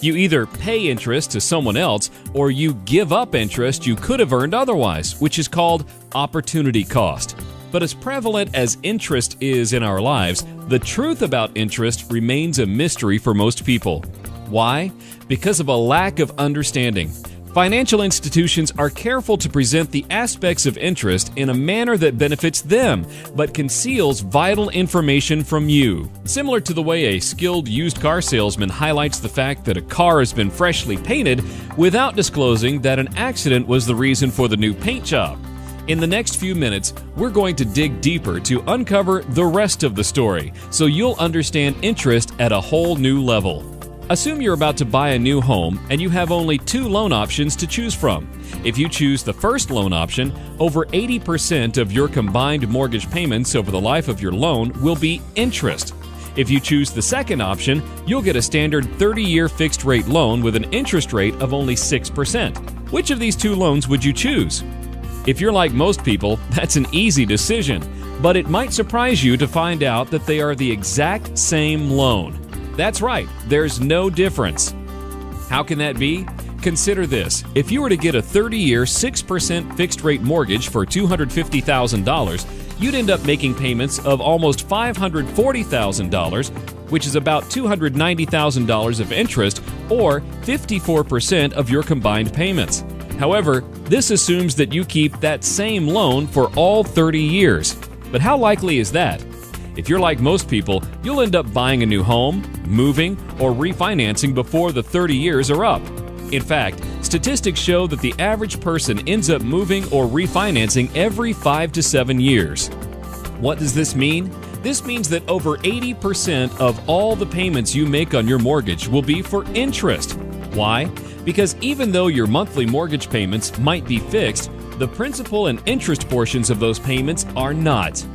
You either pay interest to someone else or you give up interest you could have earned otherwise, which is called opportunity cost. But as prevalent as interest is in our lives, the truth about interest remains a mystery for most people. Why? Because of a lack of understanding. Financial institutions are careful to present the aspects of interest in a manner that benefits them, but conceals vital information from you. Similar to the way a skilled used car salesman highlights the fact that a car has been freshly painted without disclosing that an accident was the reason for the new paint job. In the next few minutes, we're going to dig deeper to uncover the rest of the story, so you'll understand interest at a whole new level. Assume you're about to buy a new home and you have only 2 loan options to choose from. If you choose the first loan option, over 80% of your combined mortgage payments over the life of your loan will be interest. If you choose the second option, you'll get a standard 30-year fixed-rate loan with an interest rate of only 6%. Which of these 2 loans would you choose? If you're like most people, that's an easy decision, but it might surprise you to find out that they are the exact same loan. That's right, there's no difference. How can that be? Consider this. If you were to get a 30-year 6% fixed-rate mortgage for $250,000, you'd end up making payments of almost $540,000, which is about $290,000 of interest, or 54% of your combined payments. However, this assumes that you keep that same loan for all 30 years. But how likely is that? If you're like most people, you'll end up buying a new home, moving, or refinancing before the 30 years are up. In fact, statistics show that the average person ends up moving or refinancing every 5 to 7 years. What does this mean? This means that over 80% of all the payments you make on your mortgage will be for interest. Why? Because even though your monthly mortgage payments might be fixed, the principal and interest portions of those payments are not.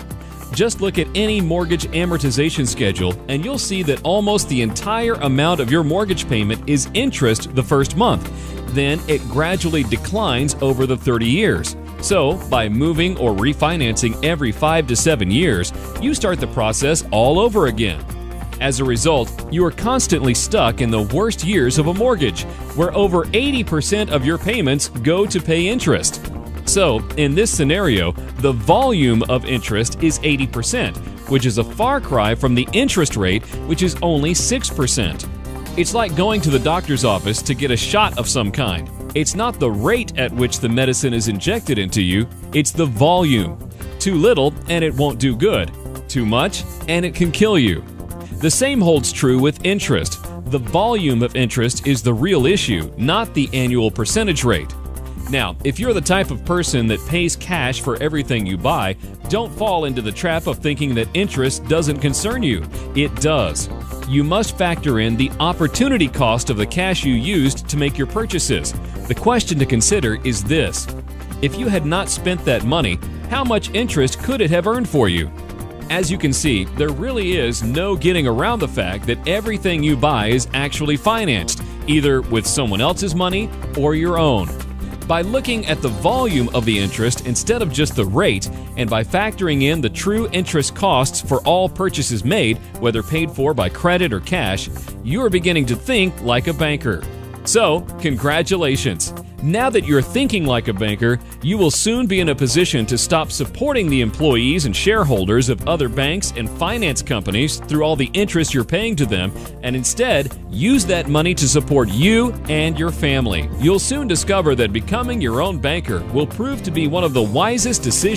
Just look at any mortgage amortization schedule and you'll see that almost the entire amount of your mortgage payment is interest the first month. Then it gradually declines over the 30 years. So, by moving or refinancing every 5 to 7 years, you start the process all over again. As a result, you are constantly stuck in the worst years of a mortgage, where over 80% of your payments go to pay interest. So, in this scenario, the volume of interest is 80%, which is a far cry from the interest rate, which is only 6%. It's like going to the doctor's office to get a shot of some kind. It's not the rate at which the medicine is injected into you, it's the volume. Too little and it won't do good. Too much and it can kill you. The same holds true with interest. The volume of interest is the real issue, not the annual percentage rate. Now, if you're the type of person that pays cash for everything you buy, don't fall into the trap of thinking that interest doesn't concern you. It does. You must factor in the opportunity cost of the cash you used to make your purchases. The question to consider is this: if you had not spent that money, how much interest could it have earned for you? As you can see, there really is no getting around the fact that everything you buy is actually financed, either with someone else's money or your own. By looking at the volume of the interest instead of just the rate, and by factoring in the true interest costs for all purchases made, whether paid for by credit or cash, you are beginning to think like a banker. So, congratulations! Now that you're thinking like a banker, you will soon be in a position to stop supporting the employees and shareholders of other banks and finance companies through all the interest you're paying to them, and instead use that money to support you and your family. You'll soon discover that becoming your own banker will prove to be one of the wisest decisions